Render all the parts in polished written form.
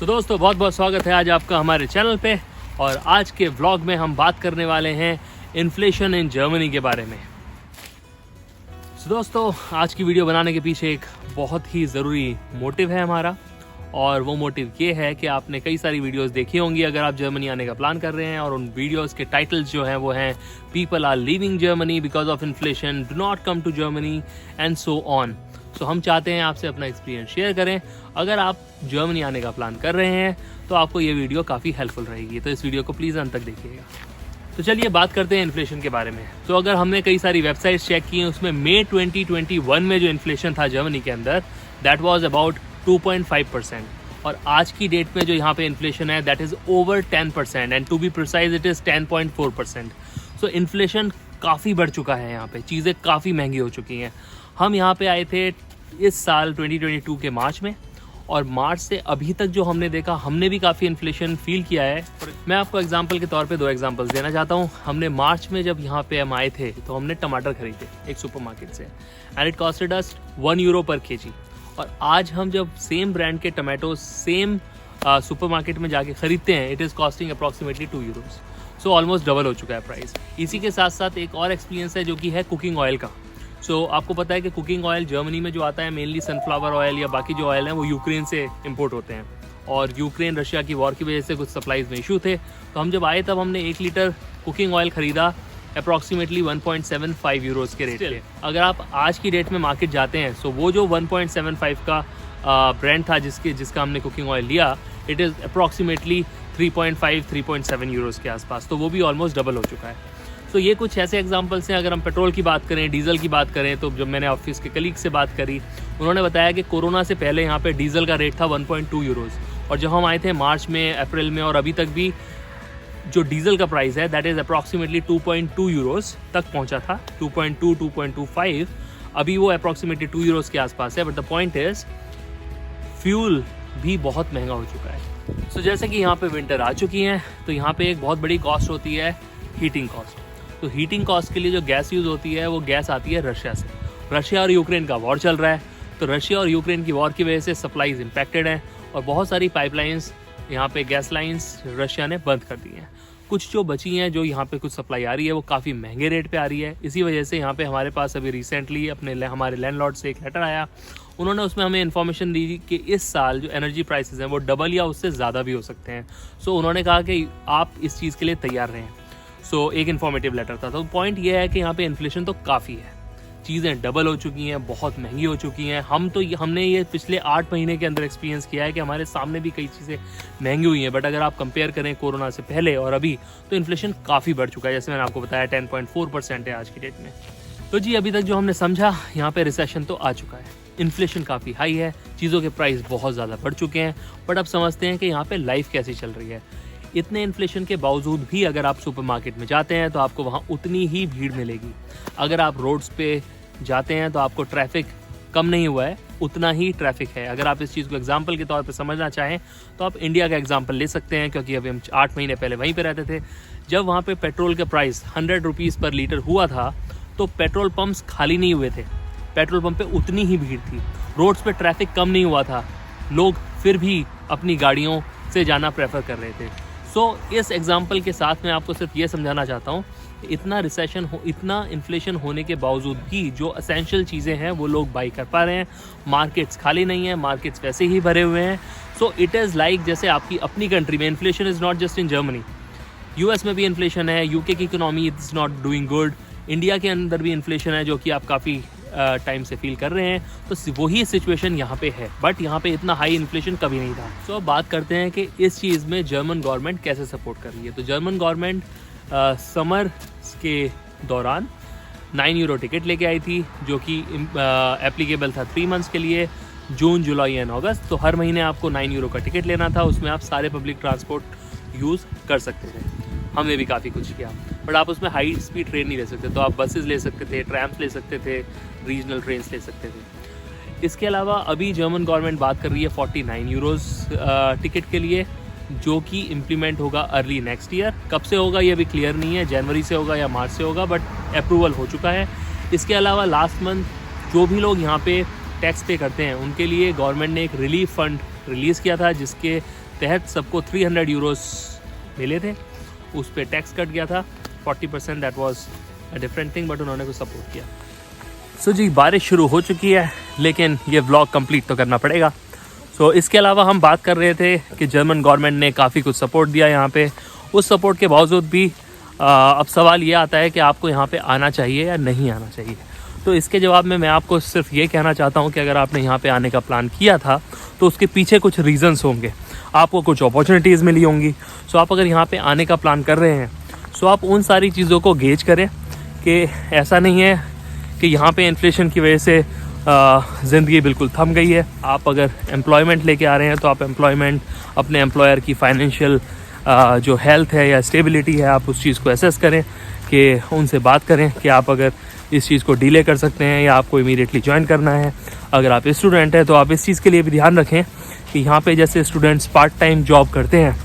तो दोस्तों बहुत बहुत स्वागत है आज आपका हमारे चैनल पे। और आज के व्लॉग में हम बात करने वाले हैं इन्फ्लेशन इन जर्मनी के बारे में। तो दोस्तों आज की वीडियो बनाने के पीछे एक बहुत ही ज़रूरी मोटिव है हमारा, और वो मोटिव ये है कि आपने कई सारी वीडियोस देखी होंगी अगर आप जर्मनी आने का प्लान कर रहे हैं, और उन वीडियोस के टाइटल्स जो हैं वो हैं people are leaving Germany because of inflation, do not come to Germany and so on. So हम चाहते हैं आपसे अपना एक्सपीरियंस शेयर करें। अगर आप जर्मनी आने का प्लान कर रहे हैं तो आपको ये वीडियो काफ़ी हेल्पफुल रहेगी, तो इस वीडियो को प्लीज़ अंत तक देखिएगा। तो चलिए बात करते हैं इन्फ्लेशन के बारे में। तो अगर हमने कई सारी वेबसाइट्स चेक की हैं, उसमें मई 2021 में जो इन्फ्लेशन था जर्मनी के अंदर, दैट वाज अबाउट 2.5%, और आज की डेट में जो यहाँ पे इन्फ्लेशन है that is over 10%, and to be precise it is 10.4%। So inflation काफ़ी बढ़ चुका है, यहाँ पे चीज़ें काफ़ी महंगी हो चुकी हैं। हम यहाँ पे आए थे इस साल 2022 के मार्च में, और मार्च से अभी तक जो हमने देखा, हमने भी काफ़ी इन्फ्लेशन फील किया है। मैं आपको एग्जांपल के तौर पे 2 एग्जांपल्स देना चाहता हूँ। हमने मार्च में जब यहाँ पे हम आए थे तो हमने टमाटर खरीदे एक सुपरमार्केट से, एंड इट कॉस्टेड अस €1 पर केजी। और आज हम जब सेम ब्रांड के टमाटो सेम सुपरमार्केट में जाके खरीदते हैं, it is costing approximately €2। So almost double हो चुका है प्राइस। इसी के साथ साथ एक और एक्सपीरियंस है जो कि है कुकिंग ऑयल का। सो आपको पता है कि कुकिंग ऑयल जर्मनी में जो आता है मेनली सनफ्लावर ऑयल या बाकी जो ऑयल हैं वो यूक्रेन से इंपोर्ट होते हैं, और यूक्रेन रशिया की वॉर की वजह से कुछ सप्लाईज में इशू थे। तो हम जब आए तब हमने 1 लीटर कुकिंग ऑयल खरीदा अप्रॉक्सीमेटली €1.75 के रेट पे। अगर आप आज की डेट में मार्केट जाते हैं, सो वो जो 1.75 का ब्रांड था जिसका हमने कुकिंग ऑयल लिया, इट इज़ अप्रॉक्सीमेटली 3.5-3.7 यूरोज़ के आसपास। तो वो भी ऑलमोस्ट डबल हो चुका है। तो ये कुछ ऐसे एग्जांपल्स हैं। अगर हम पेट्रोल की बात करें, डीजल की बात करें, तो जब मैंने ऑफिस के कलीग से बात करी, उन्होंने बताया कि कोरोना से पहले यहाँ पे डीजल का रेट था 1.2 यूरोज़, और जब हम आए थे मार्च में, अप्रैल में, और अभी तक भी जो डीजल का प्राइस है दैट इज़ अप्रॉक्सीमेटली 2.2 यूरोज़ तक पहुँचा था, 2.2, 2.25। अभी वो अप्रॉक्सीमेटली 2 यूरोज़ के आसपास है। But the point is fuel भी बहुत महंगा हो चुका है। सो जैसे कि यहाँ पे विंटर आ चुकी है, तो यहाँ पे एक बहुत बड़ी कॉस्ट होती है हीटिंग कॉस्ट। तो हीटिंग कॉस्ट के लिए जो गैस यूज़ होती है वो गैस आती है रशिया से। रशिया और यूक्रेन का वॉर चल रहा है, तो रशिया और यूक्रेन की वॉर की वजह से सप्लाईज इम्पैक्टेड हैं, और बहुत सारी पाइपलाइंस यहाँ पे गैस लाइंस रशिया ने बंद कर दी हैं। कुछ जो बची हैं, जो यहाँ पे कुछ सप्लाई आ रही है, वो काफ़ी महंगे रेट पे आ रही है। इसी वजह से यहाँ पे हमारे पास अभी रिसेंटली हमारे लैंडलॉर्ड से एक लेटर आया। उन्होंने उसमें हमें इन्फॉर्मेशन दी कि इस साल जो एनर्जी प्राइसेस हैं वो डबल या उससे ज़्यादा भी हो सकते हैं। सो उन्होंने कहा कि आप इस चीज़ के लिए तैयार रहें। सो एक इन्फॉर्मेटिव लेटर था। तो पॉइंट ये है कि यहाँ पे इन्फ्लेशन तो काफ़ी है, चीज़ें डबल हो चुकी हैं, बहुत महंगी हो चुकी हैं। हमने ये पिछले 8 महीने के अंदर एक्सपीरियंस किया है कि हमारे सामने भी कई चीज़ें महंगी हुई हैं। बट अगर आप कंपेयर करें कोरोना से पहले और अभी, तो इन्फ्लेशन काफ़ी बढ़ चुका है। जैसे मैंने आपको बताया 10.4% है आज की डेट में। तो जी अभी तक जो हमने समझा, यहाँ पे रिसेशन तो आ चुका है, इन्फ्लेशन काफ़ी हाई है, चीज़ों के प्राइस बहुत ज़्यादा बढ़ चुके हैं। बट अब समझते हैं कि यहाँ पे लाइफ कैसी चल रही है। इतने इन्फ्लेशन के बावजूद भी अगर आप सुपरमार्केट में जाते हैं तो आपको वहाँ उतनी ही भीड़ मिलेगी। अगर आप रोड्स पे जाते हैं तो आपको ट्रैफिक कम नहीं हुआ है, उतना ही ट्रैफिक है। अगर आप इस चीज़ को एग्जांपल के तौर पे समझना चाहें तो आप इंडिया का एग्जांपल ले सकते हैं, क्योंकि अभी हम 8 महीने पहले वहीं पे रहते थे। जब वहाँ पे पेट्रोल का प्राइस ₹100 पर लीटर हुआ था, तो पेट्रोल पंप्स खाली नहीं हुए थे, पेट्रोल पंप पे उतनी ही भीड़ थी। रोड्स पे ट्रैफिक कम नहीं हुआ था, लोग फिर भी अपनी गाड़ियों से जाना प्रेफर कर रहे थे। सो इस एग्जाम्पल के साथ मैं आपको सिर्फ ये समझाना चाहता हूँ, इतना इतना इन्फ्लेशन होने के बावजूद भी जो एसेंशियल चीज़ें हैं वो लोग बाई कर पा रहे हैं। मार्केट्स खाली नहीं है, मार्केट्स वैसे ही भरे हुए हैं। सो इट इज़ लाइक जैसे आपकी अपनी कंट्री में inflation is not just in Germany, US में भी इन्फ्लेशन है, यूके की economy is not doing good, India के अंदर भी इन्फ्लेशन है जो कि आप काफ़ी टाइम से फील कर रहे हैं। तो वही सिचुएशन यहाँ पे है, बट यहाँ पे इतना हाई इन्फ्लेशन कभी नहीं था। सो अब बात करते हैं कि इस चीज़ में जर्मन गवर्नमेंट कैसे सपोर्ट कर रही है। तो जर्मन गवर्नमेंट समर के दौरान €9 टिकट लेके आई थी, जो कि एप्लीकेबल था 3 मंथ्स के लिए, जून, जुलाई एंड अगस्त। तो हर महीने आपको €9 का टिकट लेना था, उसमें आप सारे पब्लिक ट्रांसपोर्ट यूज़ कर सकते थे। हमने भी काफ़ी कुछ किया, बट आप उसमें हाई स्पीड ट्रेन नहीं ले सकते, तो आप बसेस ले सकते थे, ट्रैम्स ले सकते थे, रीजनल ट्रेन्स ले सकते थे। इसके अलावा अभी जर्मन गवर्नमेंट बात कर रही है €49 टिकट के लिए, जो कि इम्प्लीमेंट होगा अर्ली नेक्स्ट ईयर। कब से होगा ये भी क्लियर नहीं है, जनवरी से होगा या मार्च से होगा, बट अप्रूवल हो चुका है। इसके अलावा लास्ट मंथ जो भी लोग यहाँ पे टैक्स पे करते हैं उनके लिए गवर्नमेंट ने एक रिलीफ फंड रिलीज़ किया था, जिसके तहत सबको 300 यूरोस मिले थे, उस पर टैक्स कट गया था 40%, that was a different thing, but उन्होंने कुछ सपोर्ट किया। सो जी, बारिश शुरू हो चुकी है, लेकिन ये व्लॉग कंप्लीट तो करना पड़ेगा। सो इसके अलावा हम बात कर रहे थे कि जर्मन गवर्नमेंट ने काफ़ी कुछ सपोर्ट दिया यहाँ पे। उस सपोर्ट के बावजूद भी अब सवाल ये आता है कि आपको यहाँ पे आना चाहिए या नहीं आना चाहिए। तो इसके जवाब में मैं आपको सिर्फ ये कहना चाहता हूँ कि अगर आपने यहाँ पे आने का प्लान किया था तो उसके पीछे कुछ रीज़न्स होंगे, आपको कुछ अपॉर्चुनिटीज़ मिली होंगी। सो आप अगर यहाँ पे आने का प्लान कर रहे हैं, सो आप उन सारी चीज़ों को गेज करें कि ऐसा नहीं है कि यहाँ पे इन्फ्लेशन की वजह से ज़िंदगी बिल्कुल थम गई है। आप अगर एम्प्लॉयमेंट लेके आ रहे हैं तो आप एम्प्लॉयमेंट, अपने एम्प्लॉयर की फाइनेंशियल जो हेल्थ है या स्टेबिलिटी है, आप उस चीज़ को एसेस करें, कि उनसे बात करें कि आप अगर इस चीज़ को डिले कर सकते हैं या आपको इमीडिएटली ज्वाइन करना है। अगर आप स्टूडेंट हैं तो आप इस चीज़ के लिए भी ध्यान रखें कि यहाँ पे जैसे स्टूडेंट्स पार्ट टाइम जॉब करते हैं,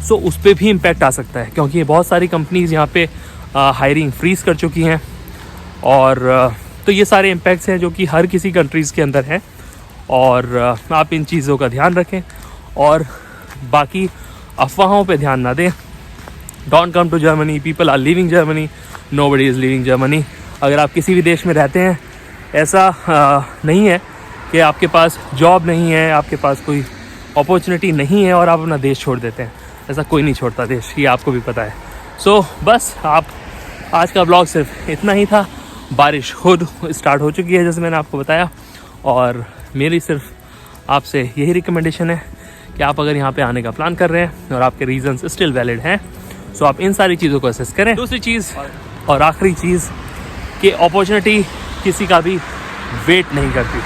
सो उस पर भी इम्पैक्ट आ सकता है, क्योंकि बहुत सारी कंपनीज़ यहाँ पे हायरिंग फ्रीज कर चुकी हैं। और तो ये सारे इम्पैक्ट्स हैं जो कि हर किसी कंट्रीज़ के अंदर हैं, और आप इन चीज़ों का ध्यान रखें और बाकी अफवाहों पे ध्यान ना दें। Don't come to Germany, people are leaving Germany, nobody is leaving Germany. अगर आप किसी भी देश में रहते हैं, ऐसा नहीं है कि आपके पास जॉब नहीं है, आपके पास कोई अपॉर्चुनिटी नहीं है और आप अपना देश छोड़ देते हैं। ऐसा कोई नहीं छोड़ता देश, ये आपको भी पता है। सो बस आप, आज का ब्लॉग सिर्फ इतना ही था। बारिश खुद स्टार्ट हो चुकी है जैसे मैंने आपको बताया, और मेरी सिर्फ आपसे यही रिकमेंडेशन है कि आप अगर यहाँ पे आने का प्लान कर रहे हैं और आपके रीजंस स्टिल वैलिड हैं, सो आप इन सारी चीज़ों को असेस करें। दूसरी चीज़ और आखिरी चीज़ कि अपॉर्चुनिटी किसी का भी वेट नहीं करती।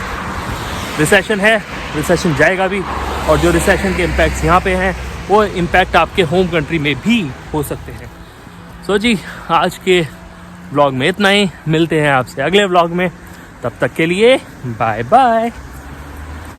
रिसेशन है, रिसेशन जाएगा भी, और जो रिसेशन के इम्पैक्ट्स यहाँ पे हैं वो इम्पैक्ट आपके होम कंट्री में भी हो सकते हैं। सो जी, आज के व्लॉग में इतना ही। मिलते हैं आपसे अगले व्लॉग में, तब तक के लिए बाय बाय।